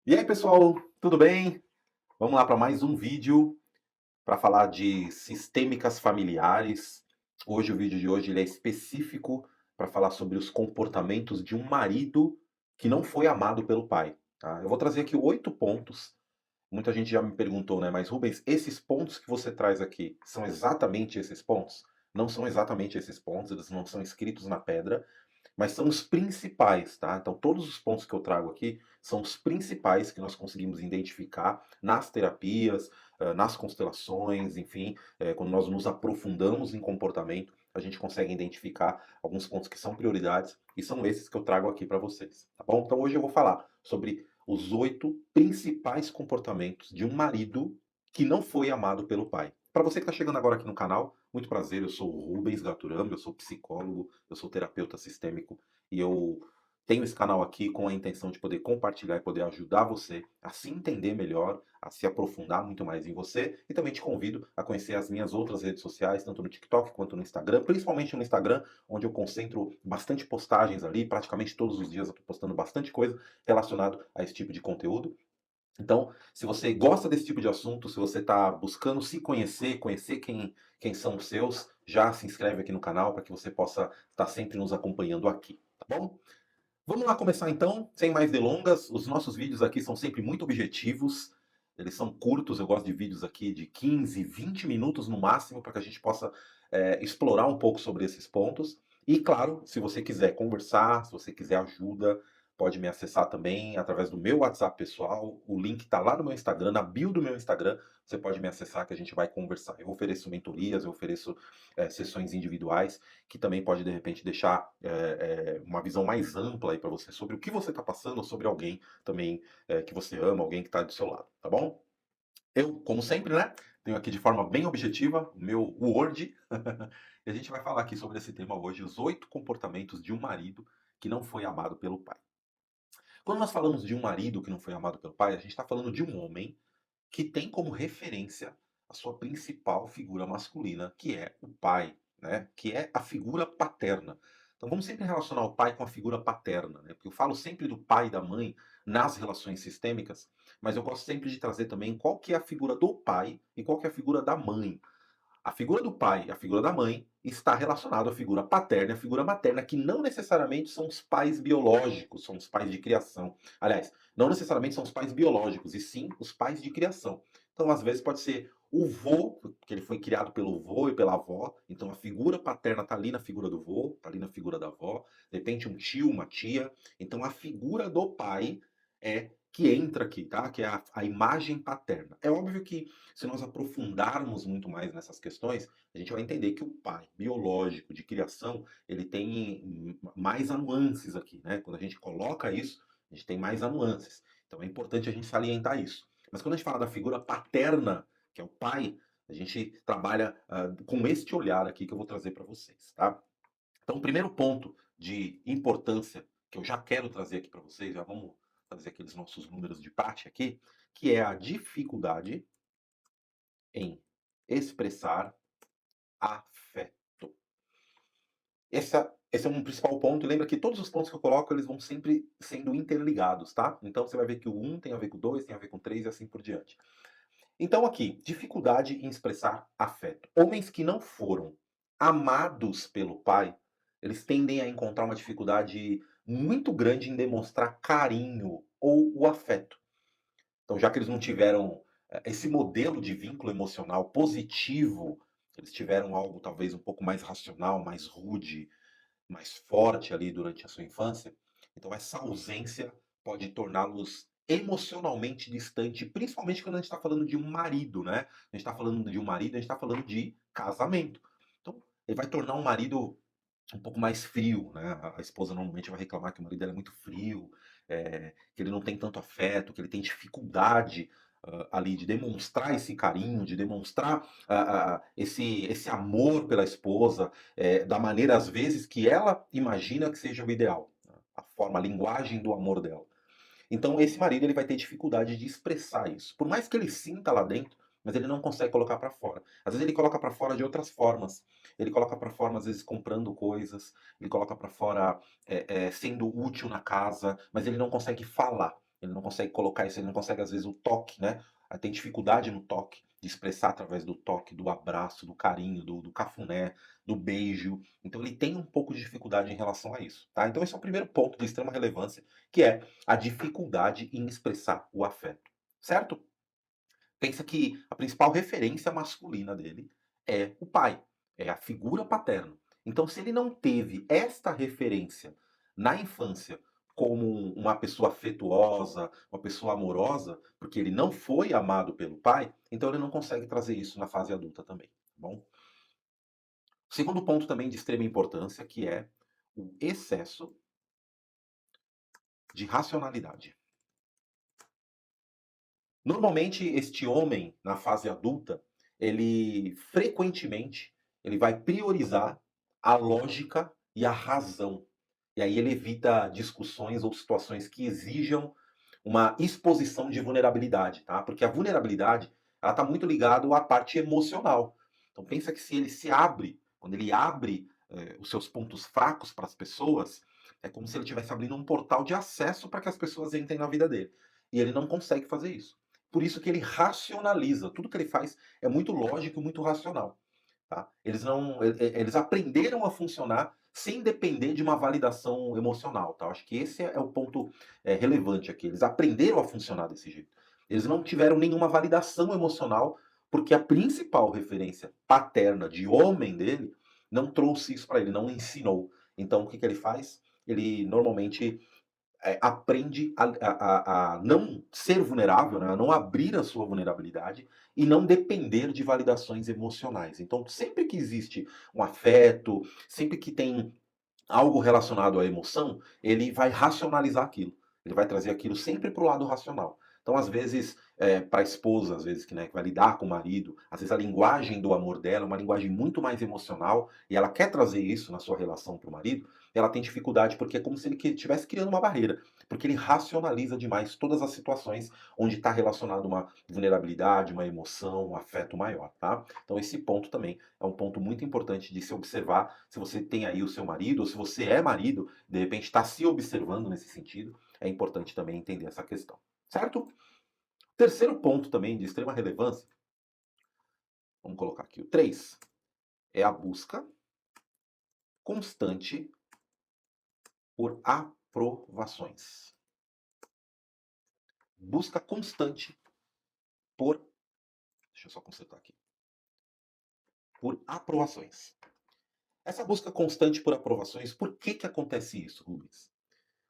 E aí, pessoal, tudo bem? Vamos lá para mais um vídeo para falar de sistêmicas familiares. Hoje, o vídeo de hoje ele é específico para falar sobre os comportamentos de um marido que não foi amado pelo pai. Tá? Eu vou trazer aqui 8 pontos. Muita gente já me perguntou, né? Mas Rubens, esses pontos que você traz aqui são exatamente esses pontos? Não são exatamente esses pontos, eles não são escritos na pedra, mas são os principais, tá? Então, todos os pontos que eu trago aqui são os principais que nós conseguimos identificar nas terapias, nas constelações, enfim, quando nós nos aprofundamos em comportamento, a gente consegue identificar alguns pontos que são prioridades e são esses que eu trago aqui para vocês, tá bom? Então, hoje eu vou falar sobre os 8 principais comportamentos de um marido que não foi amado pelo pai. Para você que está chegando agora aqui no canal, muito prazer, eu sou o Rubens Gaturamo, eu sou psicólogo, eu sou terapeuta sistêmico e eu tenho esse canal aqui com a intenção de poder compartilhar e poder ajudar você a se entender melhor, a se aprofundar muito mais em você e também te convido a conhecer as minhas outras redes sociais, tanto no TikTok quanto no Instagram, principalmente no Instagram, onde eu concentro bastante postagens ali, praticamente todos os dias eu estou postando bastante coisa relacionado a esse tipo de conteúdo. Então, se você gosta desse tipo de assunto, se você está buscando se conhecer, conhecer quem são os seus, já se inscreve aqui no canal para que você possa estar sempre nos acompanhando aqui, tá bom? Vamos lá começar então, sem mais delongas. Os nossos vídeos aqui são sempre muito objetivos, eles são curtos, eu gosto de vídeos aqui de 15, 20 minutos no máximo, para que a gente possa explorar um pouco sobre esses pontos. E claro, se você quiser conversar, se você quiser ajuda, pode me acessar também através do meu WhatsApp pessoal. O link está lá no meu Instagram, na bio do meu Instagram. Você pode me acessar que a gente vai conversar. Eu ofereço mentorias, eu ofereço sessões individuais, que também pode de repente deixar uma visão mais ampla aí para você sobre o que você está passando, ou sobre alguém também que você ama, alguém que está do seu lado, tá bom? Eu, como sempre, né, tenho aqui de forma bem objetiva o meu Word e a gente vai falar aqui sobre esse tema hoje, os 8 comportamentos de um marido que não foi amado pelo pai. Quando nós falamos de um marido que não foi amado pelo pai, a gente está falando de um homem que tem como referência a sua principal figura masculina, que é o pai, né? Que é a figura paterna. Então vamos sempre relacionar o pai com a figura paterna, né? Porque eu falo sempre do pai e da mãe nas relações sistêmicas, mas eu gosto sempre de trazer também qual que é a figura do pai e qual que é a figura da mãe. A figura do pai e a figura da mãe está relacionada à figura paterna e à figura materna, que não necessariamente são os pais biológicos, são os pais de criação. Aliás, não necessariamente são os pais biológicos, e sim os pais de criação. Então, às vezes, pode ser o vô, que ele foi criado pelo vô e pela avó, então a figura paterna está ali na figura do vô, está ali na figura da avó, de repente um tio, uma tia. Então, a figura do pai é que entra aqui, tá? Que é a imagem paterna. É óbvio que se nós aprofundarmos muito mais nessas questões, a gente vai entender que o pai biológico de criação, ele tem mais nuances aqui, né? Quando a gente coloca isso, a gente tem mais nuances. Então é importante a gente salientar isso. Mas quando a gente fala da figura paterna, que é o pai, a gente trabalha com este olhar aqui que eu vou trazer para vocês, tá? Então, o primeiro ponto de importância que eu já quero trazer aqui para vocês, já vamos fazer aqueles nossos números de parte aqui, que é a dificuldade em expressar afeto. Esse é um principal ponto, e lembra que todos os pontos que eu coloco, eles vão sempre sendo interligados, tá? Então você vai ver que o um tem a ver com o 2, tem a ver com o 3 e assim por diante. Então aqui, dificuldade em expressar afeto. Homens que não foram amados pelo pai, eles tendem a encontrar uma dificuldade muito grande em demonstrar carinho ou o afeto. Então, já que eles não tiveram esse modelo de vínculo emocional positivo, eles tiveram algo talvez um pouco mais racional, mais rude, mais forte ali durante a sua infância. Então, essa ausência pode torná-los emocionalmente distante, principalmente quando a gente está falando de um marido, né? A gente está falando de um marido, a gente está falando de casamento. Então, ele vai tornar um marido um pouco mais frio, né? A esposa normalmente vai reclamar que o marido dela é muito frio, que ele não tem tanto afeto, que ele tem dificuldade ali de demonstrar esse carinho, de demonstrar esse amor pela esposa, da maneira às vezes que ela imagina que seja o ideal, né? A forma, a linguagem do amor dela. Então esse marido ele vai ter dificuldade de expressar isso. Por mais que ele sinta lá dentro, mas ele não consegue colocar para fora. Às vezes ele coloca para fora de outras formas. Ele coloca para fora às vezes comprando coisas, ele coloca para fora sendo útil na casa, mas ele não consegue falar. ele não consegue colocar isso, ele não consegue, às vezes, o toque, né? Tem dificuldade no toque, de expressar através do toque, do abraço, do carinho, do cafuné, do beijo. Então ele tem um pouco de dificuldade em relação a isso, tá? Então esse é o primeiro ponto de extrema relevância, que é a dificuldade em expressar o afeto, certo? Pensa que a principal referência masculina dele é o pai, é a figura paterna. Então, se ele não teve esta referência na infância como uma pessoa afetuosa, uma pessoa amorosa, porque ele não foi amado pelo pai, então ele não consegue trazer isso na fase adulta também, tá bom? Segundo ponto também de extrema importância, que é o excesso de racionalidade. Normalmente, este homem, na fase adulta, ele frequentemente ele vai priorizar a lógica e a razão. E aí ele evita discussões ou situações que exijam uma exposição de vulnerabilidade, tá? Porque a vulnerabilidade, ela está muito ligada à parte emocional. Então pensa que se ele se abre, quando ele abre os seus pontos fracos para as pessoas, é como se ele estivesse abrindo um portal de acesso para que as pessoas entrem na vida dele. E ele não consegue fazer isso. Por isso que ele racionaliza. Tudo que ele faz é muito lógico e muito racional. Tá? Eles não, eles aprenderam a funcionar sem depender de uma validação emocional. Tá? Acho que esse é o ponto relevante aqui. Eles aprenderam a funcionar desse jeito. Eles não tiveram nenhuma validação emocional, porque a principal referência paterna de homem dele não trouxe isso para ele, não ensinou. Então, o que, que ele faz? Ele normalmente aprende a não ser vulnerável, né? A não abrir a sua vulnerabilidade e não depender de validações emocionais. Então, sempre que existe um afeto, sempre que tem algo relacionado à emoção, ele vai racionalizar aquilo. Ele vai trazer aquilo sempre para o lado racional. Então, às vezes, para a esposa, às vezes, que, né, que vai lidar com o marido, às vezes a linguagem do amor dela é uma linguagem muito mais emocional e ela quer trazer isso na sua relação para o marido, ela tem dificuldade porque é como se ele estivesse criando uma barreira, porque ele racionaliza demais todas as situações onde está relacionado uma vulnerabilidade, uma emoção, um afeto maior, tá? Então, esse ponto também é um ponto muito importante de se observar se você tem aí o seu marido, ou se você é marido, de repente está se observando nesse sentido, é importante também entender essa questão. Certo? Terceiro ponto também de extrema relevância, vamos colocar aqui o 3, é a busca constante por aprovações. Busca constante por, deixa eu só consertar aqui, por aprovações. Essa busca constante por aprovações, por que que acontece isso, Rubens?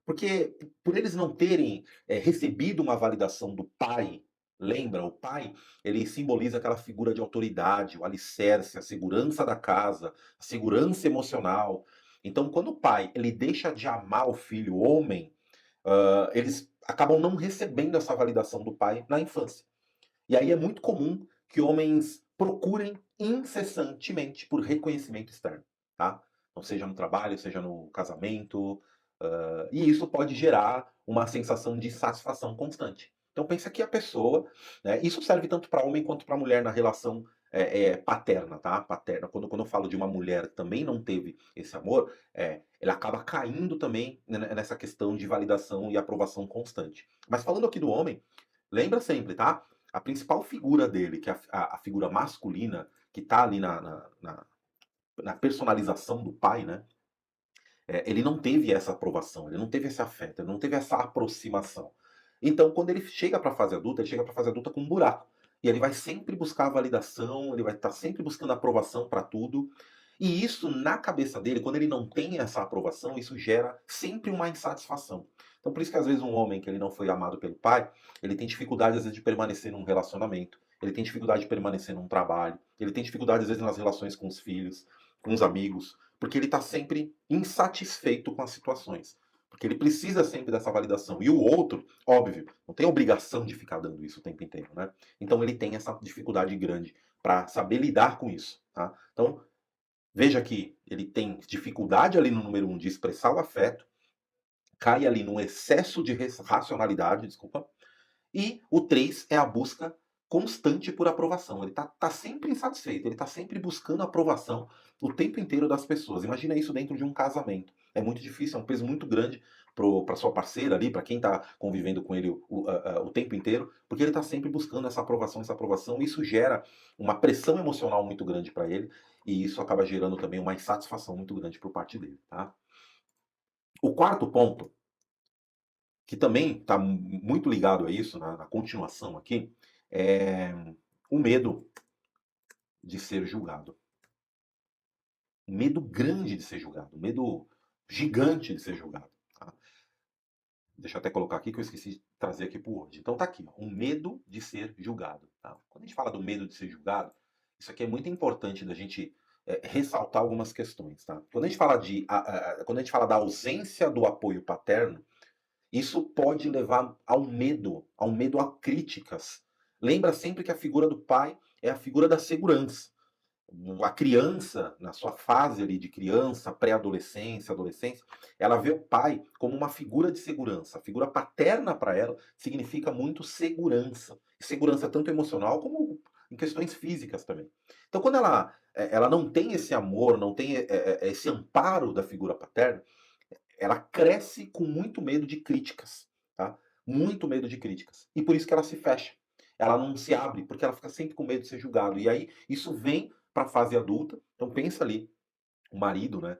Porque por eles não terem recebido uma validação do pai, lembra? O pai, ele simboliza aquela figura de autoridade, o alicerce, a segurança da casa, a segurança emocional. Então, quando o pai ele deixa de amar o filho homem, eles acabam não recebendo essa validação do pai na infância. E aí é muito comum que homens procurem incessantemente por reconhecimento externo, tá? Então, seja no trabalho, seja no casamento, e isso pode gerar uma sensação de satisfação constante. Então, pensa que a pessoa, né, isso serve tanto para homem quanto para mulher na relação paterna, tá? Paterna. Quando eu falo de uma mulher que também não teve esse amor, ela acaba caindo também nessa questão de validação e aprovação constante. Mas falando aqui do homem, lembra sempre, tá? A principal figura dele, que é a figura masculina, que está ali na personalização do pai, né? Ele não teve essa aprovação, ele não teve esse afeto, ele não teve essa aproximação. Então, quando ele chega para a fase adulta, ele chega para a fase adulta com um buraco. E ele vai sempre buscar a validação, ele vai estar sempre buscando aprovação para tudo. E isso, na cabeça dele, quando ele não tem essa aprovação, isso gera sempre uma insatisfação. Então, por isso que às vezes um homem que ele não foi amado pelo pai, ele tem dificuldade às vezes de permanecer num relacionamento, ele tem dificuldade de permanecer num trabalho, ele tem dificuldade às vezes nas relações com os filhos, com os amigos, porque ele está sempre insatisfeito com as situações. Porque ele precisa sempre dessa validação. E o outro, óbvio, não tem obrigação de ficar dando isso o tempo inteiro, né? Então ele tem essa dificuldade grande para saber lidar com isso, tá? Então, veja que ele tem dificuldade ali no número 1 de expressar o afeto, cai ali num excesso de racionalidade, desculpa, e o 3 é a busca constante por aprovação. Ele tá sempre insatisfeito, ele está sempre buscando aprovação o tempo inteiro das pessoas. Imagina isso dentro de um casamento. É muito difícil, é um peso muito grande para sua parceira ali, para quem está convivendo com ele o tempo inteiro, porque ele está sempre buscando essa aprovação, essa aprovação. Isso gera uma pressão emocional muito grande para ele e isso acaba gerando também uma insatisfação muito grande por parte dele, tá? O quarto ponto, que também está muito ligado a isso, na continuação aqui, é o medo de ser julgado. Um medo grande de ser julgado, um medo gigante de ser julgado. Tá? Deixa eu até colocar aqui que eu esqueci de trazer aqui para o Word. Então tá aqui, ó, um medo de ser julgado. Tá? Quando a gente fala do medo de ser julgado, isso aqui é muito importante da gente ressaltar algumas questões. Tá? Quando a gente fala da ausência do apoio paterno, isso pode levar ao medo a críticas. Lembra sempre que a figura do pai é a figura da segurança. A criança, na sua fase ali de criança, pré-adolescência, adolescência, ela vê o pai como uma figura de segurança. A figura paterna para ela significa muito segurança. Segurança tanto emocional como em questões físicas também. Então, quando ela não tem esse amor, não tem esse amparo da figura paterna, ela cresce com muito medo de críticas, tá? Muito medo de críticas. E por isso que ela se fecha. Ela não se abre, porque ela fica sempre com medo de ser julgado. E aí isso vem para a fase adulta. Então pensa ali, o marido, né,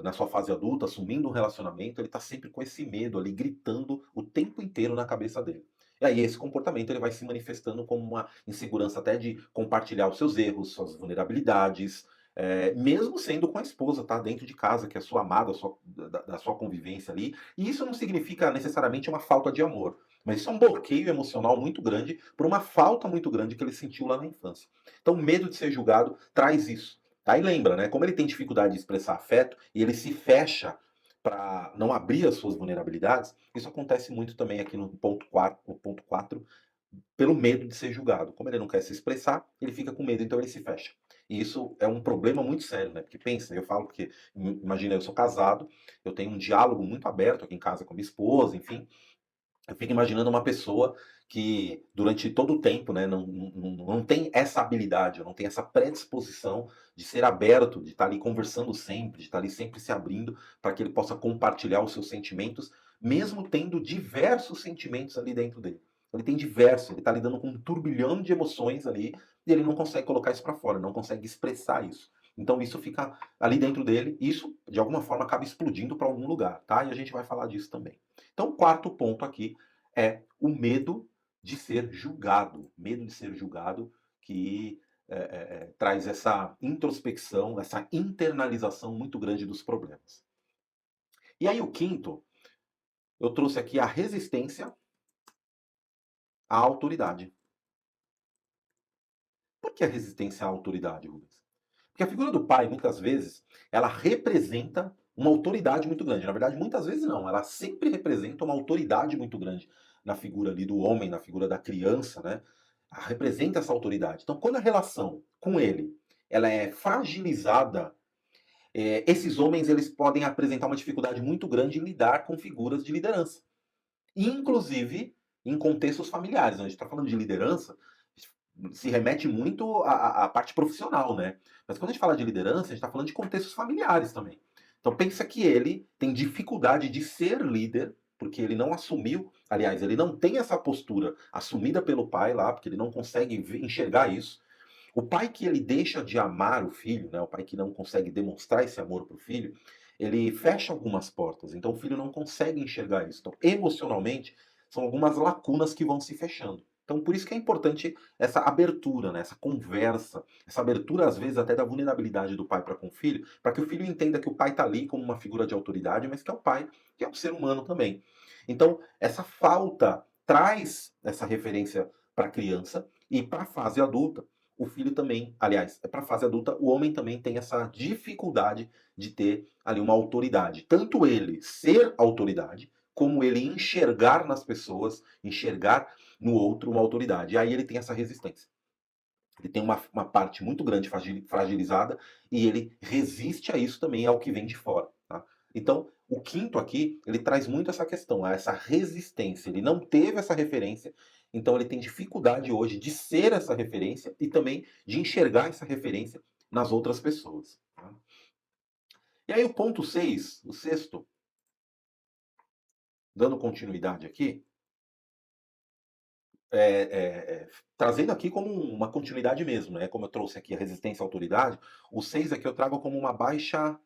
na sua fase adulta, assumindo um relacionamento, ele está sempre com esse medo ali, gritando o tempo inteiro na cabeça dele. E aí esse comportamento ele vai se manifestando como uma insegurança até de compartilhar os seus erros, suas vulnerabilidades, mesmo sendo com a esposa, tá? Dentro de casa, que é sua amada, da sua convivência ali. E isso não significa necessariamente uma falta de amor, mas isso é um bloqueio emocional muito grande por uma falta muito grande que ele sentiu lá na infância. Então, o medo de ser julgado traz isso. Aí lembra, né? Como ele tem dificuldade de expressar afeto e ele se fecha para não abrir as suas vulnerabilidades, isso acontece muito também aqui no ponto 4 pelo medo de ser julgado. Como ele não quer se expressar, ele fica com medo, então ele se fecha. E isso é um problema muito sério, né? Porque pensa, eu falo que, imagina, eu sou casado, eu tenho um diálogo muito aberto aqui em casa com minha esposa, enfim, eu fico imaginando uma pessoa que durante todo o tempo, né, não tem essa habilidade, não tem essa predisposição de ser aberto, de estar ali conversando sempre, de estar ali sempre se abrindo para que ele possa compartilhar os seus sentimentos, mesmo tendo diversos sentimentos ali dentro dele. Ele tem diversos, ele está lidando com um turbilhão de emoções ali e ele não consegue colocar isso para fora, não consegue expressar isso. Então isso fica ali dentro dele, e isso de alguma forma acaba explodindo para algum lugar, tá? E a gente vai falar disso também. Então, o quarto ponto aqui é o medo de ser julgado. Medo de ser julgado que traz essa introspecção, essa internalização muito grande dos problemas. E aí, o quinto, eu trouxe aqui a resistência à autoridade. Por que a resistência à autoridade, Rubens? Porque a figura do pai, muitas vezes, ela representa uma autoridade muito grande. Na verdade, muitas vezes não. Ela sempre representa uma autoridade muito grande na figura ali do homem, na figura da criança, né? Ela representa essa autoridade. Então, quando a relação com ele ela é fragilizada, esses homens eles podem apresentar uma dificuldade muito grande em lidar com figuras de liderança. Inclusive em contextos familiares. A gente está falando de liderança, se remete muito à parte profissional, né? Mas quando a gente fala de liderança, a gente está falando de contextos familiares também. Então pensa que ele tem dificuldade de ser líder, porque ele não assumiu, aliás, ele não tem essa postura assumida pelo pai lá, porque ele não consegue enxergar isso. O pai que ele deixa de amar o filho, né? O pai que não consegue demonstrar esse amor para o filho, ele fecha algumas portas. Então o filho não consegue enxergar isso. Então, emocionalmente, são algumas lacunas que vão se fechando. Então, por isso que é importante essa abertura, né? Essa conversa, essa abertura, às vezes, até da vulnerabilidade do pai para com o filho, para que o filho entenda que o pai está ali como uma figura de autoridade, mas que é o pai, que é um ser humano também. Então, essa falta traz essa referência para a criança e para a fase adulta. O filho também, aliás, para a fase adulta, o homem também tem essa dificuldade de ter ali uma autoridade. Tanto ele ser autoridade, como ele enxergar nas pessoas, enxergar no outro uma autoridade. E aí ele tem essa resistência. Ele tem uma parte muito grande fragilizada e ele resiste a isso também, ao que vem de fora. Tá? Então, o quinto aqui, ele traz muito essa questão, essa resistência. Ele não teve essa referência, então ele tem dificuldade hoje de ser essa referência e também de enxergar essa referência nas outras pessoas. Tá? E aí o ponto 6, o sexto, dando continuidade aqui, é, trazendo aqui como uma continuidade mesmo, né? Como eu trouxe aqui a resistência à autoridade, o 6 aqui eu trago como uma baixa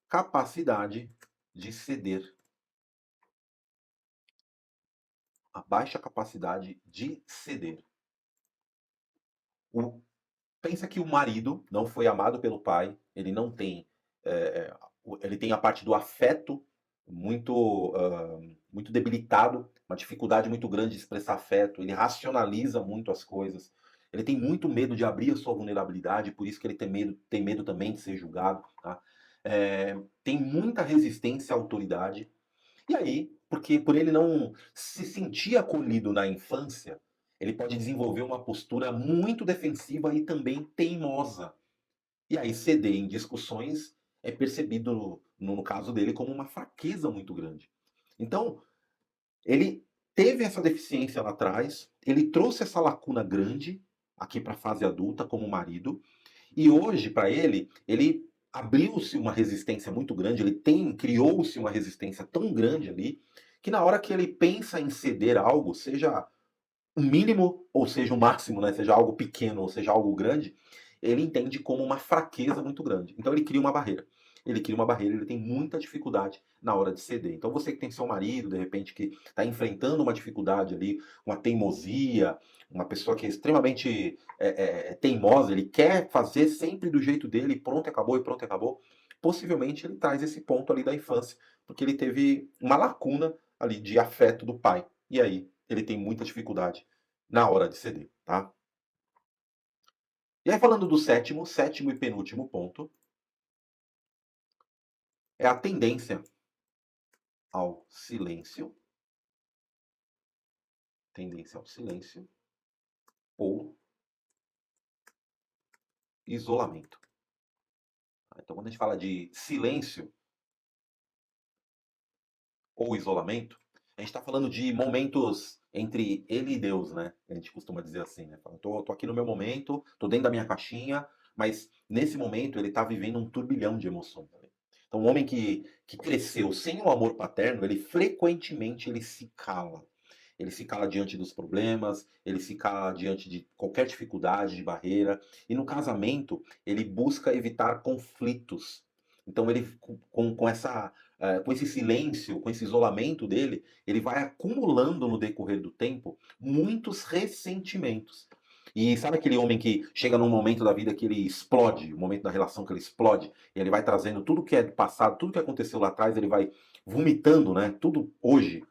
capacidade de ceder. A baixa capacidade de ceder. O, pensa que o marido não foi amado pelo pai, ele não tem. é, ele tem a parte do afeto muito, muito debilitado, uma dificuldade muito grande de expressar afeto, ele racionaliza muito as coisas, ele tem muito medo de abrir a sua vulnerabilidade, por isso que ele tem medo também de ser julgado. Tá? Tem muita resistência à autoridade, e aí, porque por ele não se sentir acolhido na infância, ele pode desenvolver uma postura muito defensiva e também teimosa. E aí ceder em discussões é percebido, no caso dele, como uma fraqueza muito grande. Então, ele teve essa deficiência lá atrás, ele trouxe essa lacuna grande aqui para a fase adulta como marido, e hoje, para ele abriu-se uma resistência muito grande, criou-se uma resistência tão grande ali, que na hora que ele pensa em ceder algo, seja o mínimo ou seja o máximo, né, seja algo pequeno ou seja algo grande, ele entende como uma fraqueza muito grande. Então ele cria uma barreira. Ele cria uma barreira, ele tem muita dificuldade na hora de ceder. Então você que tem seu marido, de repente, que está enfrentando uma dificuldade ali, uma teimosia, uma pessoa que é extremamente teimosa, ele quer fazer sempre do jeito dele, pronto, acabou e pronto, acabou. Possivelmente ele traz esse ponto ali da infância, porque ele teve uma lacuna ali de afeto do pai. E aí ele tem muita dificuldade na hora de ceder, tá? E aí falando do sétimo e penúltimo ponto, é a tendência ao silêncio, tendência ao silêncio ou isolamento. Então quando a gente fala de silêncio ou isolamento, a gente está falando de momentos entre ele e Deus, né? A gente costuma dizer assim, né? Tô aqui no meu momento, tô dentro da minha caixinha, mas nesse momento ele está vivendo um turbilhão de emoções. Então, um homem que cresceu sem o amor paterno, ele frequentemente ele se cala. Ele se cala diante dos problemas, ele se cala diante de qualquer dificuldade, de barreira. E no casamento, ele busca evitar conflitos. Então, ele, com esse silêncio, com esse isolamento dele, ele vai acumulando no decorrer do tempo muitos ressentimentos. E sabe aquele homem que chega num momento da vida que ele explode, o momento da relação que ele explode, e ele vai trazendo tudo que é do passado, tudo que aconteceu lá atrás, ele vai vomitando, né? Tudo hoje.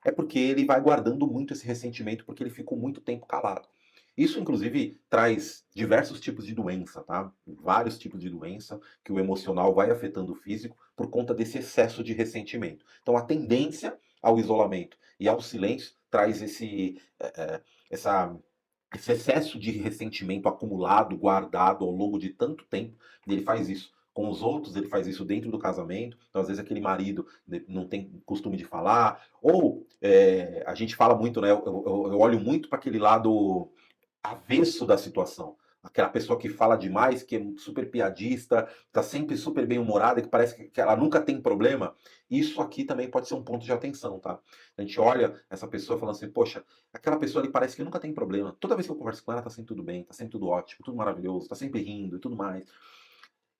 É porque ele vai guardando muito esse ressentimento, porque ele ficou muito tempo calado. Isso, inclusive, traz diversos tipos de doença, tá? Vários tipos de doença que o emocional vai afetando o físico por conta desse excesso de ressentimento. Então, a tendência ao isolamento e ao silêncio traz essa, esse excesso de ressentimento acumulado, guardado ao longo de tanto tempo. E ele faz isso com os outros, ele faz isso dentro do casamento. Então, às vezes, aquele marido não tem costume de falar, ou a gente fala muito, né? Eu olho muito para aquele lado avesso da situação. Aquela pessoa que fala demais, que é super piadista, está sempre super bem-humorada, que parece que ela nunca tem problema. Isso aqui também pode ser um ponto de atenção, tá? A gente olha essa pessoa falando assim, poxa, aquela pessoa ali parece que nunca tem problema. Toda vez que eu converso com ela, tá sempre tudo bem, tá sempre tudo ótimo, tudo maravilhoso, tá sempre rindo e tudo mais.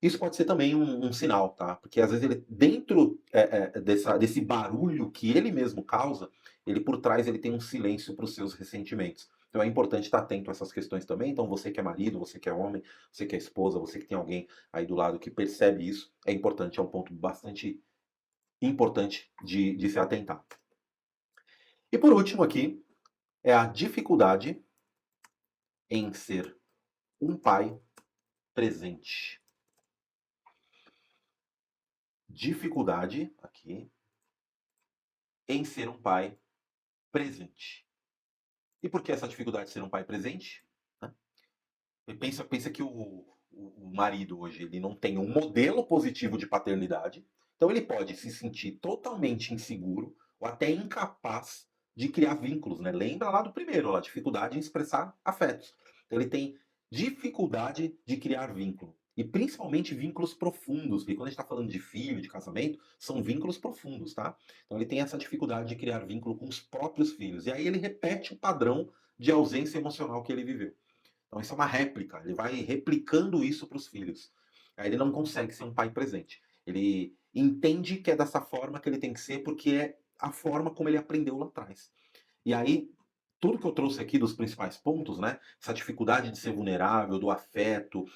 Isso pode ser também um sinal, tá? Porque às vezes ele, dentro desse barulho que ele mesmo causa, ele por trás ele tem um silêncio para os seus ressentimentos. Então é importante estar atento a essas questões também. Então você que é marido, você que é homem, você que é esposa, você que tem alguém aí do lado que percebe isso, é importante, é um ponto bastante importante de se atentar. E por último aqui, é a dificuldade em ser um pai presente. Dificuldade aqui em ser um pai presente. E por que essa dificuldade de ser um pai presente? Né? Pensa que o marido hoje ele não tem um modelo positivo de paternidade, então ele pode se sentir totalmente inseguro ou até incapaz de criar vínculos, né? Lembra lá do primeiro, a dificuldade em expressar afetos. Então ele tem dificuldade de criar vínculo. E principalmente vínculos profundos, porque quando a gente está falando de filho, de casamento, são vínculos profundos, tá? Então ele tem essa dificuldade de criar vínculo com os próprios filhos. E aí ele repete o padrão de ausência emocional que ele viveu. Então isso é uma réplica, ele vai replicando isso para os filhos. Aí ele não consegue ser um pai presente. Ele entende que é dessa forma que ele tem que ser, porque é a forma como ele aprendeu lá atrás. E aí, tudo que eu trouxe aqui dos principais pontos, né? Essa dificuldade de ser vulnerável, do afeto,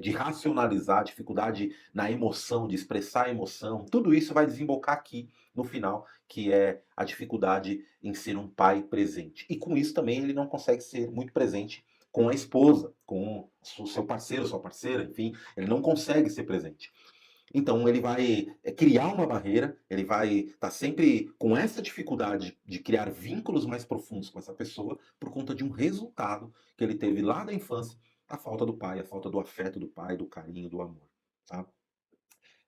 de racionalizar, dificuldade na emoção, de expressar a emoção, tudo isso vai desembocar aqui no final, que é a dificuldade em ser um pai presente. E com isso também ele não consegue ser muito presente com a esposa, com o seu parceiro, sua parceira, enfim, ele não consegue ser presente. Então ele vai criar uma barreira, ele vai estar sempre com essa dificuldade de criar vínculos mais profundos com essa pessoa por conta de um resultado que ele teve lá da infância, a falta do pai, a falta do afeto do pai, do carinho, do amor, tá?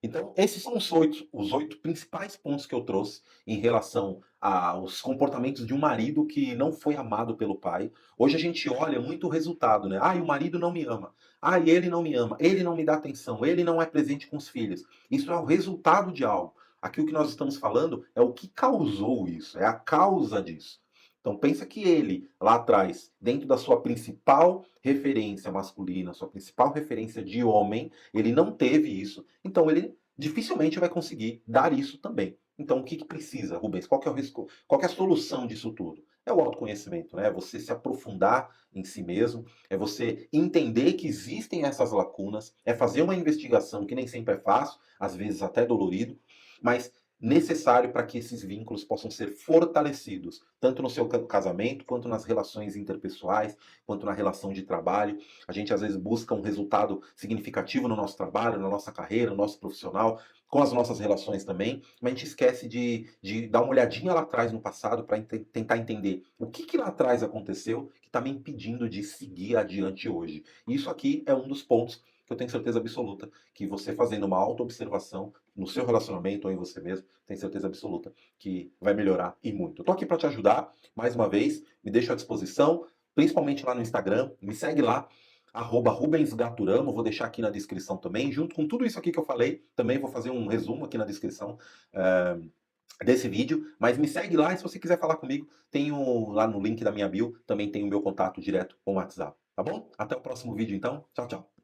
Então, esses são os oito principais pontos que eu trouxe em relação aos comportamentos de um marido que não foi amado pelo pai. Hoje a gente olha muito o resultado, né? Ah, o marido não me ama. Ah, ele não me ama. Ele não me dá atenção. Ele não é presente com os filhos. Isso é o resultado de algo. Aqui o que nós estamos falando é o que causou isso, é a causa disso. Então pensa que ele, lá atrás, dentro da sua principal referência masculina, sua principal referência de homem, ele não teve isso. Então ele dificilmente vai conseguir dar isso também. Então o que, que precisa, Rubens? Qual que é o risco? Qual que é a solução disso tudo? É o autoconhecimento, né? É você se aprofundar em si mesmo, é você entender que existem essas lacunas, é fazer uma investigação que nem sempre é fácil, às vezes até dolorido, mas necessário para que esses vínculos possam ser fortalecidos, tanto no seu casamento, quanto nas relações interpessoais, quanto na relação de trabalho. A gente às vezes busca um resultado significativo no nosso trabalho, na nossa carreira, no nosso profissional, com as nossas relações também, mas a gente esquece de dar uma olhadinha lá atrás no passado para tentar entender o que, que lá atrás aconteceu que está me impedindo de seguir adiante hoje. E isso aqui é um dos pontos que eu tenho certeza absoluta que você fazendo uma autoobservação no seu relacionamento ou em você mesmo, tenho certeza absoluta que vai melhorar e muito. Eu tô aqui para te ajudar, mais uma vez, me deixo à disposição, principalmente lá no Instagram, me segue lá, @RubensGaturamo, vou deixar aqui na descrição também, junto com tudo isso aqui que eu falei, também vou fazer um resumo aqui na descrição desse vídeo, mas me segue lá e se você quiser falar comigo, tenho lá no link da minha bio, também tem o meu contato direto com o WhatsApp, tá bom? Até o próximo vídeo então, tchau, tchau.